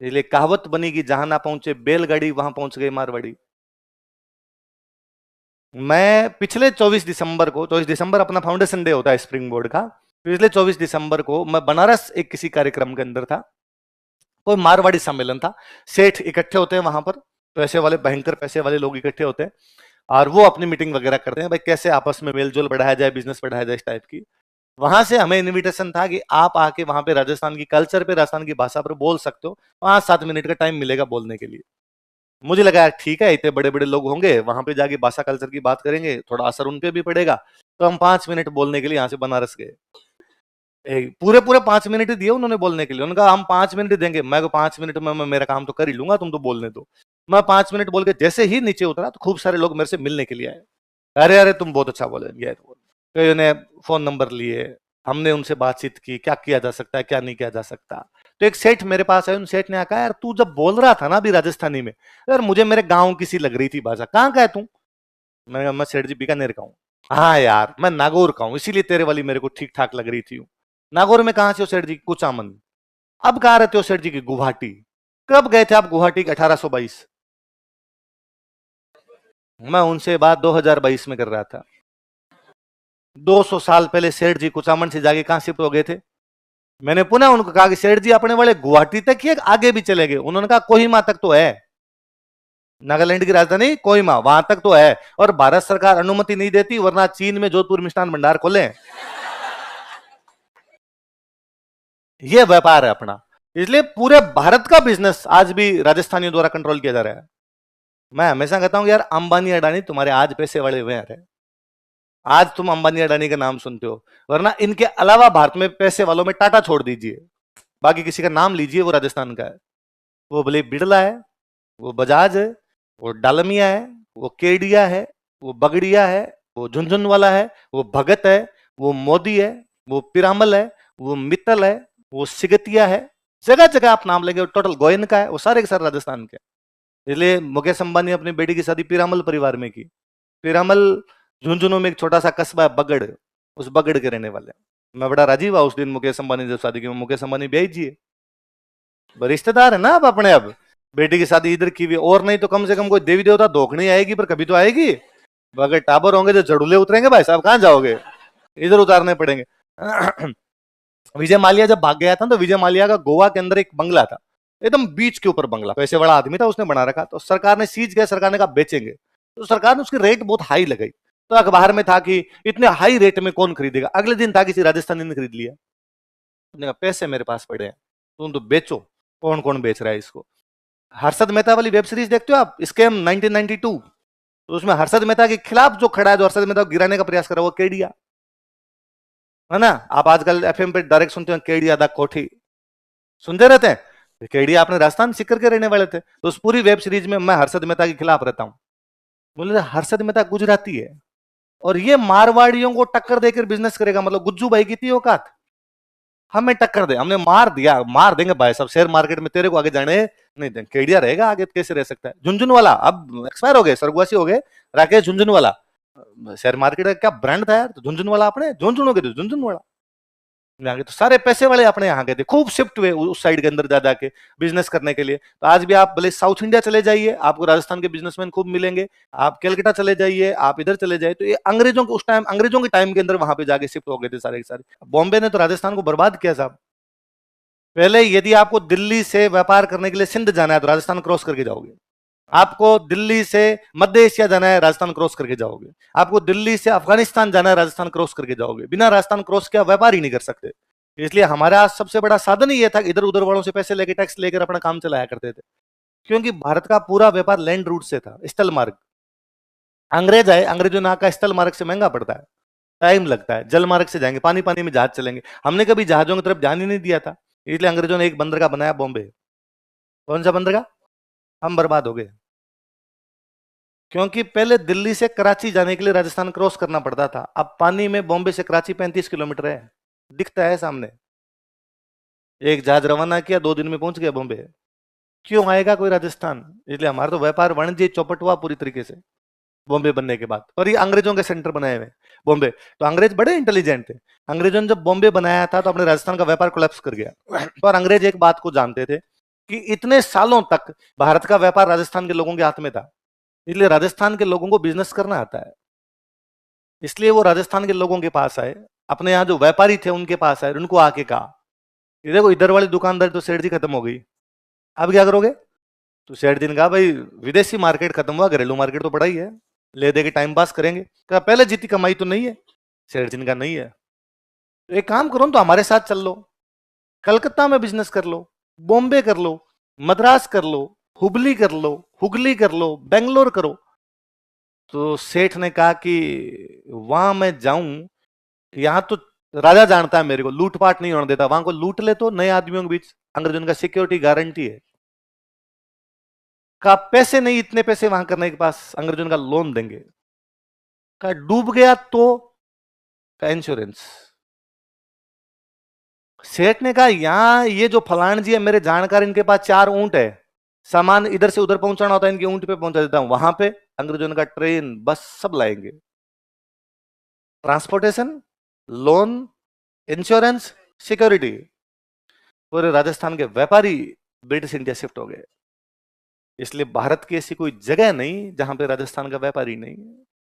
इसलिए कहावत बनी कि जहां ना पहुंचे बैलगाड़ी वहां पहुंच गई मारवाड़ी। मैं पिछले 24 दिसंबर को, 24 दिसंबर अपना फाउंडेशन डे होता है स्प्रिंग बोर्ड का, पिछले 24 दिसंबर को मैं बनारस एक किसी कार्यक्रम के अंदर था, कोई मारवाड़ी सम्मेलन था। सेठ इकट्ठे होते हैं वहां पर, पैसे वाले, भयंकर पैसे वाले लोग इकट्ठे होते हैं और वो अपनी मीटिंग वगैरह करते हैं, भाई कैसे आपस में मेलजोल बढ़ाया जाए, बिजनेस बढ़ाया जाए, इस टाइप की। वहां से हमें इनविटेशन था कि आप आके वहां पे राजस्थान की कल्चर पे, राजस्थान की भाषा पर बोल सकते हो, 5-7 मिनट का टाइम मिलेगा बोलने के लिए। मुझे लगा ठीक है, इतने बड़े बड़े लोग होंगे, वहां पे जाके भाषा कल्चर की बात करेंगे, थोड़ा असर उन पे भी पड़ेगा। तो हम 5 मिनट बोलने के लिए यहाँ से बनारस गए। पूरे पूरे 5 मिनट दिए उन्होंने बोलने के लिए। उनका हम 5 मिनट देंगे, मैं को 5 मिनट में मैं मेरा काम तो कर ही लूंगा, तुम तो बोलने दो। मैं 5 मिनट बोल के जैसे ही नीचे उतरा तो खूब सारे लोग मेरे से मिलने के लिए आए। अरे अरे तुम बहुत अच्छा बोले, ये तो कई ने फोन नंबर लिए, हमने उनसे बातचीत की, क्या किया जा सकता है क्या नहीं किया जा सकता। तो एक सेठ मेरे पास आए, उन सेठ ने कहा, यार तू जब बोल रहा था ना अभी राजस्थानी में, यार मुझे मेरे गांव की सी लग रही थी भाषा, कहाँ का है तू? मैं सेठ जी बीकानेर का हूँ। हाँ यार मैं नागौर का हूँ, इसीलिए तेरे वाली मेरे को ठीक ठाक लग रही थी। नागौर में कहां से हो सेठ जी? कुचामन। अब कहां रहते हो सेठ जी? की गुवाहाटी। कब गए थे आप गुवाहाटी? 1822। मैं उनसे बात 2022 में कर रहा था। 200 साल पहले सेठ जी कुचामन से जाके कहां शिफ्ट हो गए थे? मैंने पुनः उनको कहा कि सेठ जी अपने वाले गुवाहाटी तक ही आगे भी चले गए? उन्होंने कहा कोहिमा तक तो है, नागालैंड की राजधानी कोहिमा, वहां तक तो है, और भारत सरकार अनुमति नहीं देती, वरना चीन में जोधपुर मिष्ठान भंडार खोले। ये व्यापार है अपना। इसलिए पूरे भारत का बिजनेस आज भी राजस्थानियों द्वारा कंट्रोल किया जा रहा है। मैं हमेशा कहता हूं यार, अंबानी अडानी तुम्हारे आज पैसे वाले हुए हैं, आज तुम अंबानी अडानी का नाम सुनते हो, वरना इनके अलावा भारत में पैसे वालों में टाटा छोड़ दीजिए, बाकी किसी का नाम लीजिए वो राजस्थान का है। वो भले बिड़ला है, वो बजाज है, वो डालमिया है, वो केडिया है, वो बगड़िया है, वो झुंझुन वाला है, वो भगत है, वो मोदी है, वो पिरामल है, वो मित्तल है, वो सिगतिया है। जगह जगह आप नाम लेंगे, टोटल गोयन का है, वो सारे के सारे राजस्थान के। इसलिए मुकेश अंबानी अपनी बेटी की शादी पिरामल परिवार में की। पिरामल झुंझुनू में एक छोटा सा कस्बा है बगड़, उस बगड़ के रहने वाले। मैं बड़ा राजी हुआ उस दिन मुकेश अंबानी जब शादी की। मुकेश अंबानी भेजिए, रिश्तेदार है ना आप अपने। अब बेटी की शादी इधर की हुई, और नहीं तो कम से कम कोई देवी देवता धोखनी आएगी, पर कभी तो आएगी। अगर टाबर होंगे तो जड़ूले उतरेंगे भाई साहब, कहां जाओगे, इधर उतारने पड़ेंगे। विजय माल्या जब भाग गया था तो विजय माल्या का गोवा के अंदर एक बंगला था, एकदम बीच के ऊपर बंगला, पैसे बड़ा आदमी था, उसने बना रखा। तो सरकार ने सीज किया, सरकार ने कहा बेचेंगे, तो सरकार ने उसकी रेट बहुत हाई लगाई। तो अखबार में था कि इतने हाई रेट में कौन खरीदेगा। अगले दिन था किसी राजस्थानी ने खरीद लिया। उसने कहा पैसे मेरे पास पड़े हैं, तुम तो बेचो। कौन कौन बेच रहा है इसको? हर्षद मेहता वाली वेब सीरीज देखते हो आप, स्कैम 1992? तो उसमें हर्षद मेहता के खिलाफ जो खड़ा है, जो हर्षद मेहता को गिराने का प्रयास कर रहा है, वो केडिया है ना। आप आजकल एफएम पे डायरेक्ट सुनते हैं केडिया दा कोठी, सुनते रहते हैं। केडिया अपने राजस्थान सीकर के रहने वाले थे। तो उस पूरी वेब सीरीज में मैं हर्षद मेहता के खिलाफ रहता हूं। बोले हर्षद मेहता गुजराती है और ये मारवाड़ियों को टक्कर देकर बिजनेस करेगा, मतलब गुज्जू भाई की थी औकात, हमें टक्कर दे, हमने मार दिया, मार देंगे भाई साहब, शेयर मार्केट में तेरे को आगे जाने नहीं देंगे। केडिया रहेगा आगे, कैसे रह सकता है? झुंझुन वाला अब एक्सपायर हो गए, स्वर्गवासी हो गए, राकेश झुंझुन वाला। शेयर मार्केट का क्या ब्रांड था यार, तो झुंझुन वाला अपने झुंझुन हो गए, झुंझुन वाला यहाँ के तो सारे पैसे वाले अपने यहाँ गए थे, खूब शिफ्ट हुए उस साइड के अंदर जा जाके बिजनेस करने के लिए। तो आज भी आप भले साउथ इंडिया चले जाइए, आपको राजस्थान के बिजनेसमैन खूब मिलेंगे। आप कलकत्ता चले जाइए, आप इधर चले जाइए, तो ये अंग्रेजों के उस टाइम, अंग्रेजों के टाइम के अंदर वहां पे जाके शिफ्ट हो गए थे सारे के सारे। बॉम्बे ने तो राजस्थान को बर्बाद किया साहब। पहले यदि आपको दिल्ली से व्यापार करने के लिए सिंध जाना है तो राजस्थान क्रॉस करके जाओगे। आपको दिल्ली से मध्य एशिया जाना है, राजस्थान क्रॉस करके जाओगे। आपको दिल्ली से अफगानिस्तान जाना है, राजस्थान क्रॉस करके जाओगे। बिना राजस्थान क्रॉस किया व्यापार ही नहीं कर सकते। इसलिए हमारा सबसे बड़ा साधन ही यह था कि इधर उधर वालों से पैसे लेके, टैक्स लेकर अपना काम चलाया करते थे, क्योंकि भारत का पूरा व्यापार लैंड रूट से था, स्थल मार्ग। अंग्रेज आए, अंग्रेजों ने कहा स्थल मार्ग से महंगा पड़ता है, टाइम लगता है, जल मार्ग से जाएंगे, पानी पानी में जहाज चलेंगे। हमने कभी जहाजों की तरफ ध्यान ही नहीं दिया था, इसलिए अंग्रेजों ने एक बंदरगाह बनाया बॉम्बे। कौन सा बंदरगाह? हम बर्बाद हो गए, क्योंकि पहले दिल्ली से कराची जाने के लिए राजस्थान क्रॉस करना पड़ता था। अब पानी में बॉम्बे से कराची 35 किलोमीटर है, दिखता है सामने। एक जहाज रवाना किया, 2 दिन में पहुंच गया बॉम्बे। क्यों आएगा कोई राजस्थान? इसलिए हमारा तो व्यापार वाणिज्य चौपट हुआ पूरी तरीके से बॉम्बे बनने के बाद। और ये अंग्रेजों के सेंटर बनाए हुए बॉम्बे। तो अंग्रेज बड़े इंटेलिजेंट थे। अंग्रेजों ने जब बॉम्बे बनाया था तो अपने राजस्थान का व्यापार कोलैप्स कर गया। और अंग्रेज एक बात को जानते थे कि इतने सालों तक भारत का व्यापार राजस्थान के लोगों के हाथ में था, इसलिए राजस्थान के लोगों को बिजनेस करना आता है, इसलिए वो राजस्थान के लोगों के पास आए, अपने यहां जो व्यापारी थे उनके पास आए, उनको आके कहा कि देखो इधर वाली दुकानदारी तो सेठ जी खत्म हो गई, अब क्या करोगे? तो सेठ जी ने कहा भाई विदेशी मार्केट खत्म हुआ, घरेलू मार्केट तो बड़ा ही है, ले दे के टाइम पास करेंगे। कहा पहले जितनी कमाई तो नहीं है? सेठ जी ने कहा नहीं है। तो एक काम करो तो हमारे साथ चल लो, कलकत्ता में बिजनेस कर लो, बॉम्बे कर लो, मद्रास कर लो, हुबली कर लो, हुगली कर लो, बेंगलोर करो। तो सेठ ने कहा कि वहां मैं जाऊं, यहां तो राजा जानता है मेरे को, लूटपाट नहीं होने देता, वहां को लूट ले तो नए आदमियों के बीच अंग्रेजों का सिक्योरिटी गारंटी है। का पैसे नहीं, इतने पैसे वहां करने के पास, अंग्रेजों का लोन देंगे। का डूब गया तो? का इंश्योरेंस। सेठ ने कहा यहां ये जो फलान जी है मेरे जानकार, इनके पास 4 ऊंट है, सामान इधर से उधर पहुंचाना होता है, इनके ऊंट पे पहुंचा देता हूं, वहां पे अंग्रेजों का ट्रेन बस सब लाएंगे, ट्रांसपोर्टेशन, लोन, इंश्योरेंस, सिक्योरिटी। पूरे राजस्थान के व्यापारी ब्रिटिश इंडिया शिफ्ट हो गए। इसलिए भारत की ऐसी कोई जगह नहीं जहां पे राजस्थान का व्यापारी नहीं है।